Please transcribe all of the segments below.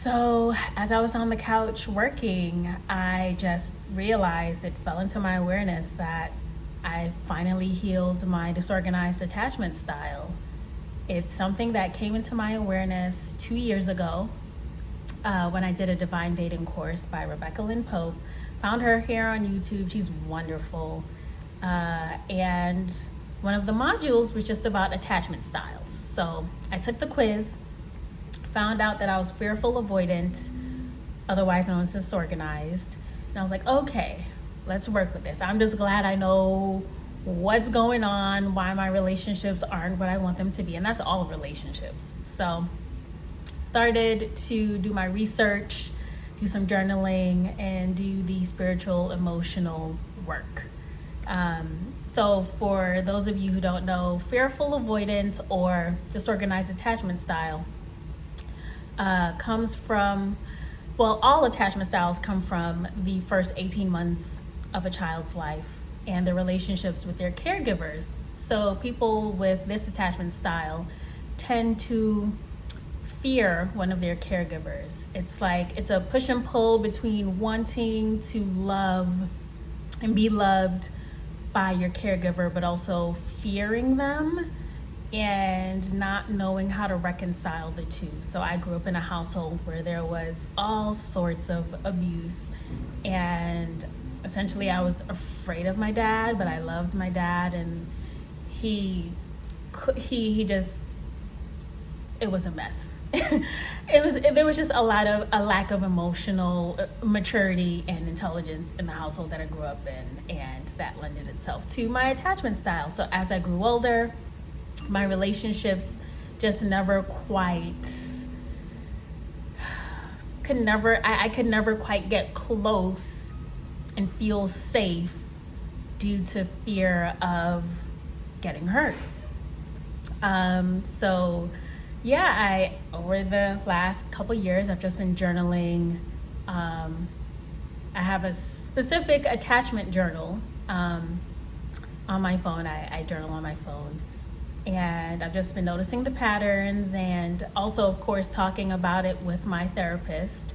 So as I was on the couch working, I just realized, it fell into my awareness that I finally healed my disorganized attachment style. It's something that came into my awareness 2 years ago when I did a divine dating course by Rebecca Lynn Pope. Found her here on YouTube. She's wonderful. And one of the modules was just about attachment styles. So I took the quiz, found out that I was fearful-avoidant, otherwise known as disorganized. And I was like, okay, let's work with this. I'm just glad I know what's going on, why my relationships aren't what I want them to be. And that's all relationships. So started to do my research, do some journaling, and do the spiritual, emotional work. So for those of you who don't know, fearful-avoidant or disorganized attachment style comes from, well, all attachment styles come from the first 18 months of a child's life and the relationships with their caregivers. So people with this attachment style tend to fear one of their caregivers. It's like it's a push and pull between wanting to love and be loved by your caregiver, but also fearing them and not knowing how to reconcile the two. So I grew up in a household where there was all sorts of abuse, and essentially I was afraid of my dad, but I loved my dad, and he just, it was a mess. There was just a lack of emotional maturity and intelligence in the household that I grew up in, and that lended itself to my attachment style. So as I grew older, my relationships just never quite I could never quite get close and feel safe due to fear of getting hurt. So yeah, over the last couple years, I've just been journaling. I have a specific attachment journal on my phone. I journal on my phone. And I've just been noticing the patterns, and also, of course, talking about it with my therapist.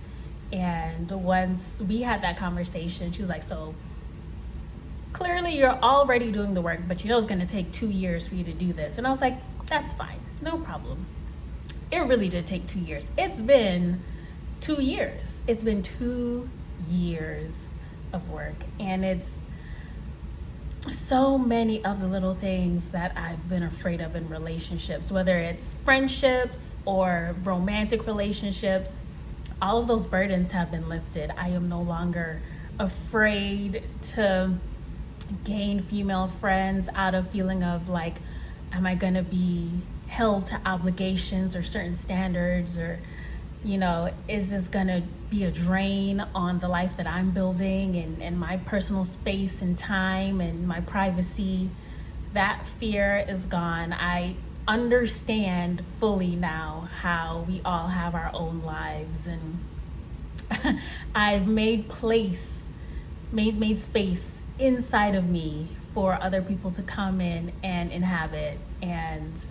And once we had that conversation, she was like, so clearly you're already doing the work, but you know it's going to take 2 years for you to do this. And I was like, that's fine, no problem. It really did take 2 years. It's been 2 years. It's been 2 years of work. And it's so many of the little things that I've been afraid of in relationships, whether it's friendships or romantic relationships. All of those burdens have been lifted. I am no longer afraid to gain female friends out of feeling of like, am I going to be held to obligations or certain standards, or, you know, is this going to be a drain on the life that I'm building and my personal space and time and my privacy? That fear is gone. I understand fully now how we all have our own lives, and I've made space inside of me for other people to come in and inhabit. And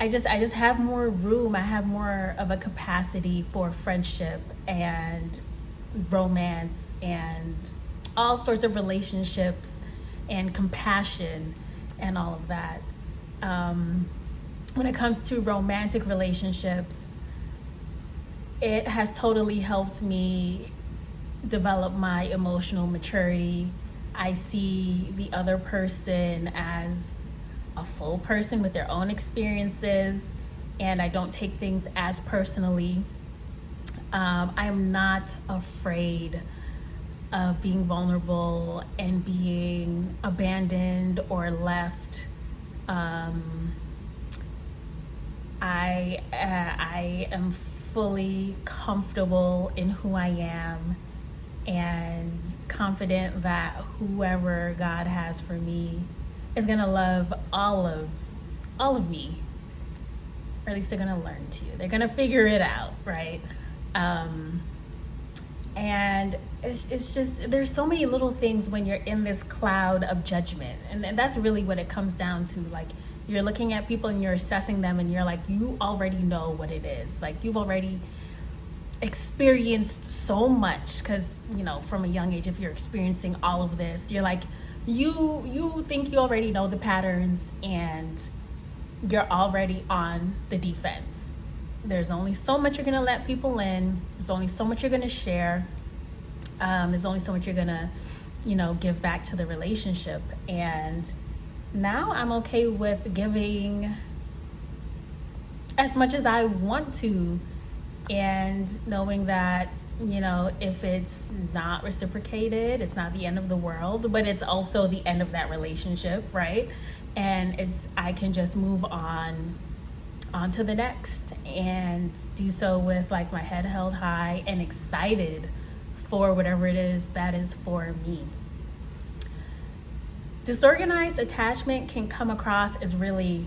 I just have more room. I have more of a capacity for friendship and romance and all sorts of relationships and compassion and all of that. When it comes to romantic relationships, it has totally helped me develop my emotional maturity. I see the other person as a full person with their own experiences, and I don't take things as personally. I am not afraid of being vulnerable and being abandoned or left. I am fully comfortable in who I am and confident that whoever God has for me is gonna love all of me, or at least they're gonna learn to. They're gonna figure it out, right? And it's just, there's so many little things when you're in this cloud of judgment, and that's really what it comes down to. Like, you're looking at people and you're assessing them, and you're like, you already know what it is. Like, you've already experienced so much, because from a young age, if you're experiencing all of this, you're like, you think you already know the patterns, and you're already on the defense. There's only so much you're gonna let people in. There's only so much you're gonna share. There's only so much you're gonna give back to the relationship. And now I'm okay with giving as much as I want to, and knowing that if it's not reciprocated, it's not the end of the world, but it's also the end of that relationship, right? And I can just move on to the next, and do so with like my head held high and excited for whatever it is that is for me. Disorganized attachment can come across as really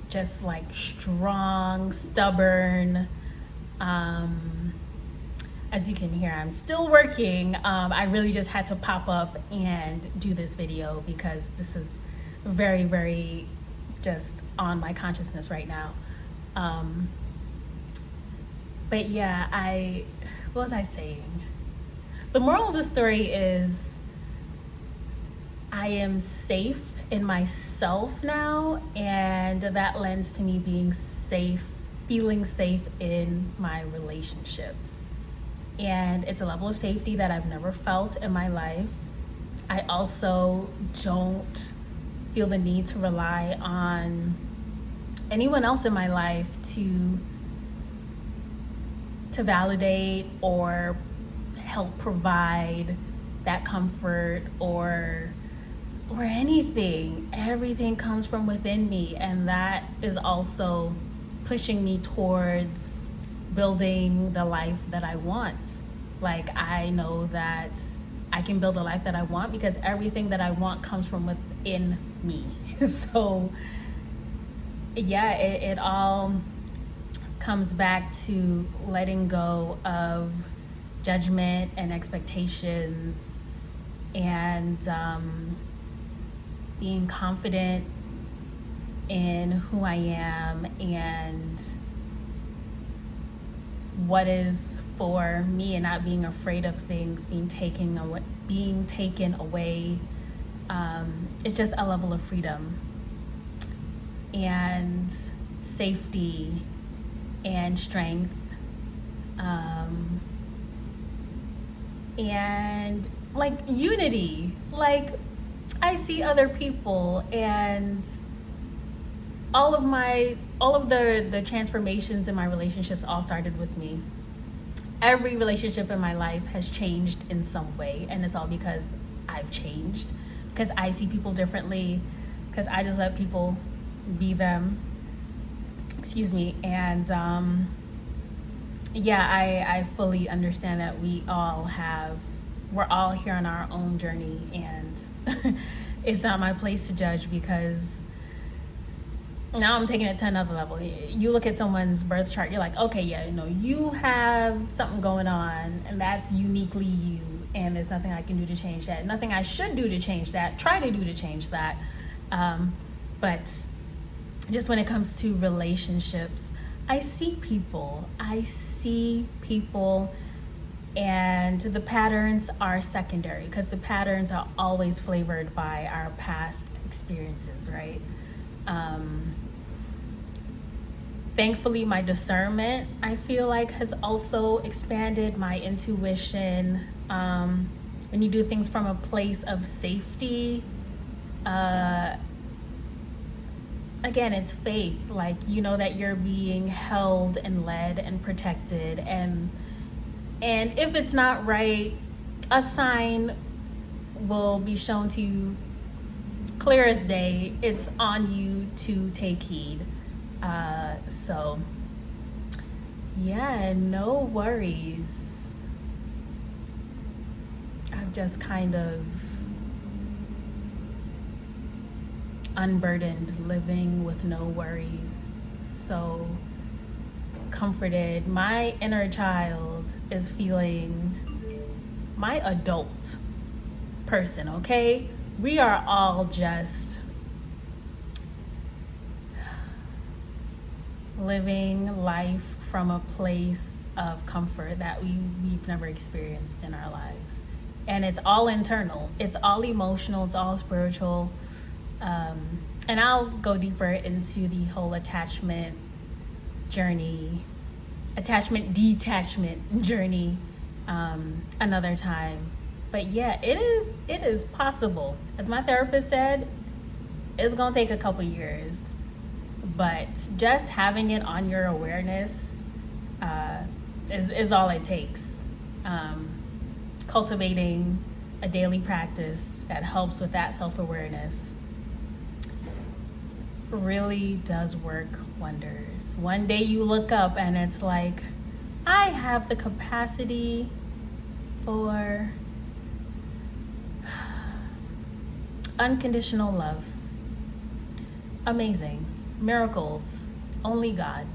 just like strong, stubborn. As you can hear, I'm still working. I really just had to pop up and do this video because this is very, very just on my consciousness right now. But yeah, what was I saying? The moral of the story is I am safe in myself now, and that lends to me being safe, feeling safe in my relationships. And it's a level of safety that I've never felt in my life. I also don't feel the need to rely on anyone else in my life to validate or help provide that comfort or anything. Everything comes from within me, and that is also pushing me towards building the life that I want. Like, I know that I can build a life that I want because everything that I want comes from within me. So yeah, it all comes back to letting go of judgment and expectations, and being confident in who I am and what is for me, and not being afraid of things being taken away. It's just a level of freedom and safety and strength, and like unity. Like, I see other people, and all of the transformations in my relationships all started with me. Every relationship in my life has changed in some way, and it's all because I've changed, because I see people differently, because I just let people be them. And yeah, I fully understand that we're all here on our own journey, and it's not my place to judge, because now I'm taking it to another level. You look at someone's birth chart, you're like, okay, yeah, you have something going on, and that's uniquely you, and there's nothing I can do to change that, nothing I should do to change that, try to do to change that. But just when it comes to relationships, I see people, and the patterns are secondary, because the patterns are always flavored by our past experiences, right? Thankfully, my discernment, I feel like, has also expanded. My intuition, when you do things from a place of safety, again, it's faith. Like, that you're being held and led and protected, and if it's not right, a sign will be shown to you clear as day. It's on you to take heed. So yeah, no worries. I've just kind of unburdened, living with no worries. So comforted. My inner child is feeling my adult person, okay? We are all just living life from a place of comfort that we've never experienced in our lives. And it's all internal, it's all emotional, it's all spiritual. And I'll go deeper into the whole attachment detachment journey another time. But yeah, it is possible. As my therapist said, it's gonna take a couple years, but just having it on your awareness is all it takes. Cultivating a daily practice that helps with that self-awareness really does work wonders. One day you look up and it's like, I have the capacity for unconditional love. Amazing. Miracles. Only God.